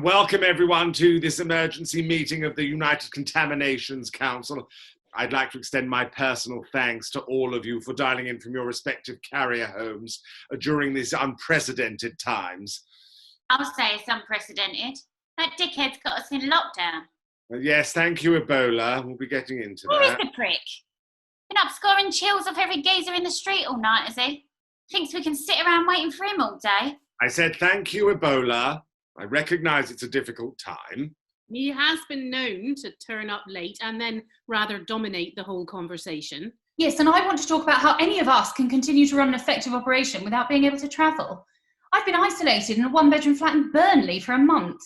Welcome everyone to this emergency meeting of the United Contaminations Council. I'd like to extend my personal thanks to all of you for dialing in from your respective carrier homes during these unprecedented times. I'll say it's unprecedented. That dickhead's got us in lockdown. Yes, thank you, Ebola. We'll be getting into Where that. is the prick? Been up scoring chills off every geezer in the street all night, has he? Thinks we can sit around waiting for him all day. I said thank you, Ebola. I recognise it's a difficult time. He has been known to turn up late and then rather dominate the whole conversation. Yes, and I want to talk about how any of us can continue to run an effective operation without being able to travel. I've been isolated in a one-bedroom flat in Burnley for a month.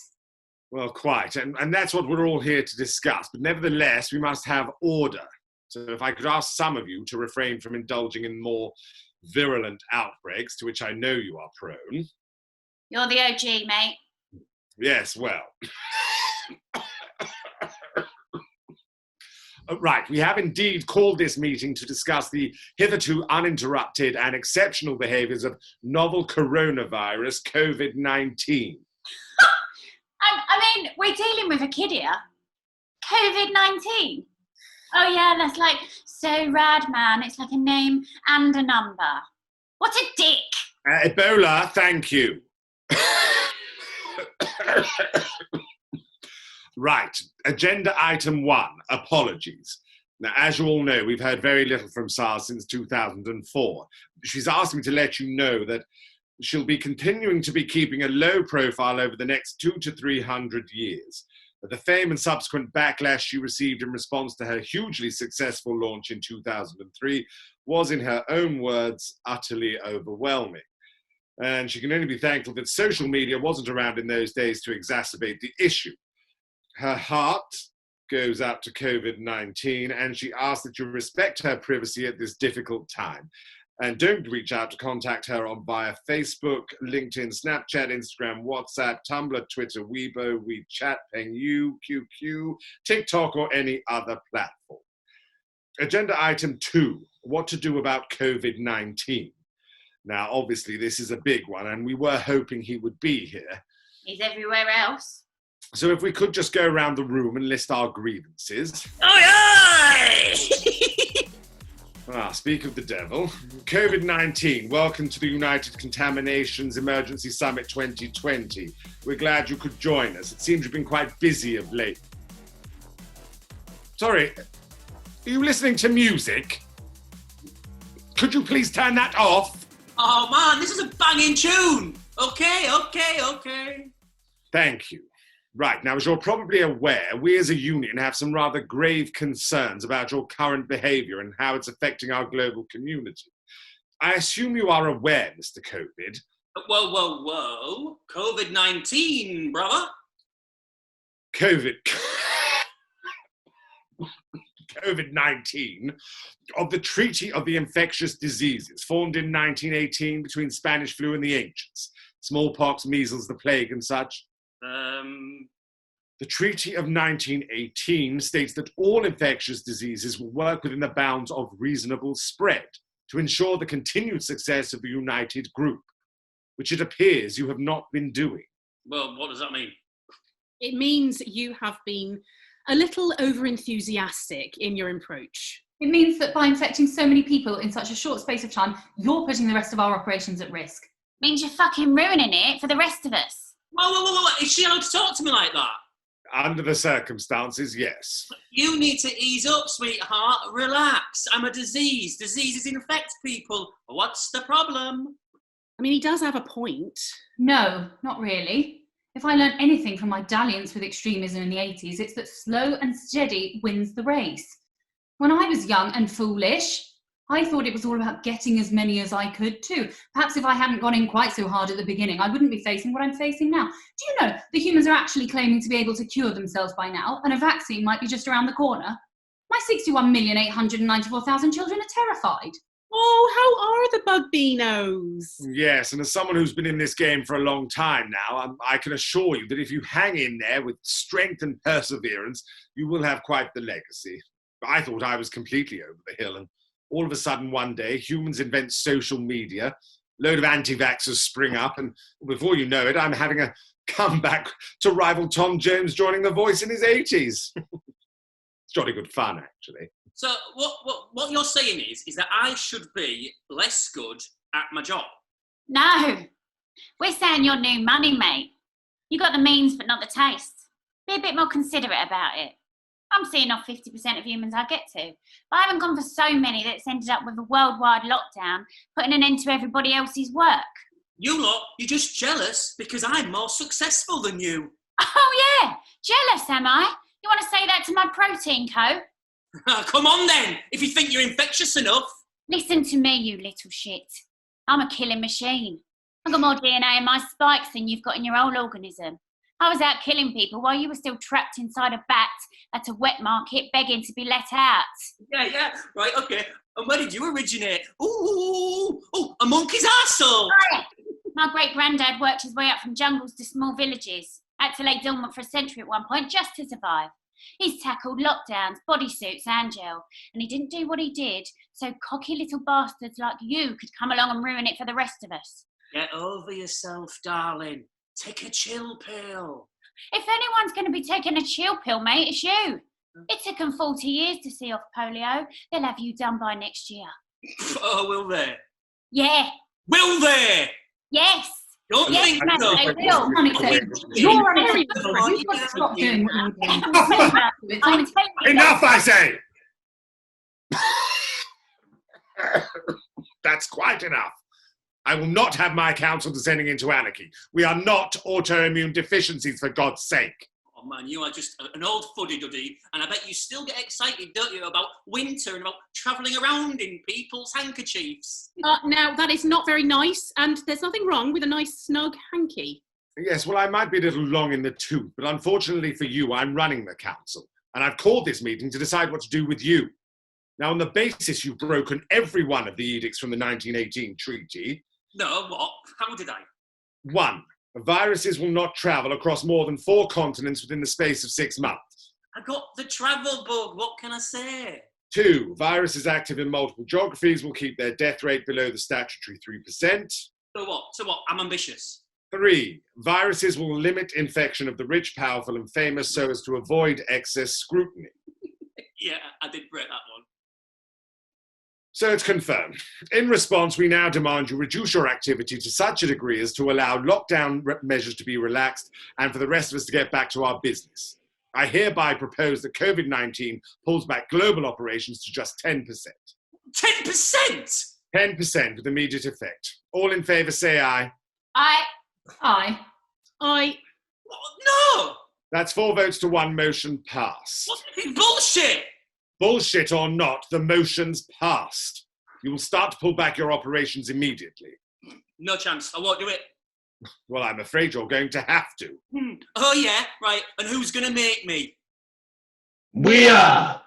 Well, quite, and that's what we're all here to discuss. But nevertheless, we must have order. So if I could ask some of you to refrain from indulging in more virulent outbreaks, to which I know you are prone. You're the OG, mate. Yes, well. Right, we have indeed called this meeting to discuss the hitherto uninterrupted and exceptional behaviours of novel coronavirus COVID-19. I mean, we're dealing with a kid here. COVID-19. Oh yeah, that's like so rad, man. It's like a name and a number. What a dick! Ebola, thank you. Right, agenda item 1, apologies. Now, as you all know, we've heard very little from SARS since 2004. She's asked me to let you know that she'll be continuing to be keeping a low profile over the next 200 to 300 years. But the fame and subsequent backlash she received in response to her hugely successful launch in 2003 was, in her own words, utterly overwhelming. And she can only be thankful that social media wasn't around in those days to exacerbate the issue. Her heart goes out to COVID-19, and she asks that you respect her privacy at this difficult time. And don't reach out to contact her on via Facebook, LinkedIn, Snapchat, Instagram, WhatsApp, Tumblr, Twitter, Weibo, WeChat, Pengyou, QQ, TikTok, or any other platform. Agenda item 2, what to do about COVID-19. Now, obviously, this is a big one, and we were hoping he would be here. He's everywhere else. So if we could just go around the room and list our grievances. Aye, Ah, speak of the devil. COVID-19, welcome to the United Contaminations Emergency Summit 2020. We're glad you could join us. It seems you've been quite busy of late. Sorry, are you listening to music? Could you please turn that off? Oh man, this is a banging tune. Okay. Thank you. Right, now as you're probably aware, we as a union have some rather grave concerns about your current behaviour and how it's affecting our global community. I assume you are aware, Mr. COVID. Whoa. COVID-19, brother. COVID-19, of the Treaty of the Infectious Diseases, formed in 1918 between Spanish flu and the ancients. Smallpox, measles, the plague and such. The Treaty of 1918 states that all infectious diseases will work within the bounds of reasonable spread to ensure the continued success of the united group, which it appears you have not been doing. Well, what does that mean? It means you have been a little over-enthusiastic in your approach. It means that by infecting so many people in such a short space of time, you're putting the rest of our operations at risk. means you're fucking ruining it for the rest of us. Whoa. Is she allowed to talk to me like that? Under the circumstances, yes. You need to ease up, sweetheart. Relax. I'm a disease. Diseases infect people. What's the problem? I mean, he does have a point. No, not really. If I learned anything from my dalliance with extremism in the 80s, it's that slow and steady wins the race. When I was young and foolish, I thought it was all about getting as many as I could too. Perhaps if I hadn't gone in quite so hard at the beginning, I wouldn't be facing what I'm facing now. Do you know that humans are actually claiming to be able to cure themselves by now, and a vaccine might be just around the corner? My 61,894,000 children are terrified. Oh, how are the bugbeanos? Yes, and as someone who's been in this game for a long time now, I can assure you that if you hang in there with strength and perseverance, you will have quite the legacy. I thought I was completely over the hill, and all of a sudden one day, humans invent social media, load of anti-vaxxers spring up, and before you know it, I'm having a comeback to rival Tom Jones joining The Voice in his 80s. It's jolly good fun, actually. So what you're saying is that I should be less good at my job? No, we're saying you're new money, mate. You got the means but not the taste. Be a bit more considerate about it. I'm seeing off 50% of humans I get to, but I haven't gone for so many that it's ended up with a worldwide lockdown, putting an end to everybody else's work. You lot, you're just jealous because I'm more successful than you. Oh yeah, jealous am I? You want to say that to my protein co? Come on then, if you think you're infectious enough. Listen to me, you little shit. I'm a killing machine. I've got more DNA in my spikes than you've got in your whole organism. I was out killing people while you were still trapped inside a bat at a wet market begging to be let out. Yeah, right, okay. And where did you originate? Ooh, a monkey's arsehole. Right. My great-granddad worked his way up from jungles to small villages. Had to lay dormant for a century at one point just to survive. He's tackled lockdowns, bodysuits and gel, and he didn't do what he did so cocky little bastards like you could come along and ruin it for the rest of us. Get over yourself, darling. Take a chill pill. If anyone's going to be taking a chill pill, mate, it's you. It took them 40 years to see off polio. They'll have you done by next year. Oh, will they? Yeah. Will they? Yes. Don't Yes, think man, so. they will. You're unacceptable. You've got to stop doing what you're doing. I'm telling you. Enough, I say! That's quite enough. I will not have my council descending into anarchy. We are not autoimmune deficiencies, for God's sake. Oh man, you are just an old fuddy-duddy, and I bet you still get excited, don't you, about winter and about travelling around in people's handkerchiefs. Now, that is not very nice, and there's nothing wrong with a nice snug hanky. Yes, well, I might be a little long in the tooth, but unfortunately for you, I'm running the council, and I've called this meeting to decide what to do with you. Now, on the basis you've broken every one of the edicts from the 1918 treaty... No, what? How did I? 1. Viruses will not travel across more than 4 continents within the space of 6 months. I got the travel bug, what can I say? 2. Viruses active in multiple geographies will keep their death rate below the statutory 3%. So what? I'm ambitious. 3. Viruses will limit infection of the rich, powerful and famous so as to avoid excess scrutiny. Yeah, I did break that one. So it's confirmed. In response, we now demand you reduce your activity to such a degree as to allow lockdown measures to be relaxed and for the rest of us to get back to our business. I hereby propose that COVID-19 pulls back global operations to just 10%. 10%? 10% with immediate effect. All in favour say aye. Aye. No! That's 4 votes to 1, motion pass. What bullshit? Bullshit or not, the motion's passed. You will start to pull back your operations immediately. No chance, I won't do it. Well, I'm afraid you're going to have to. Oh yeah, right, and who's gonna make me? We are!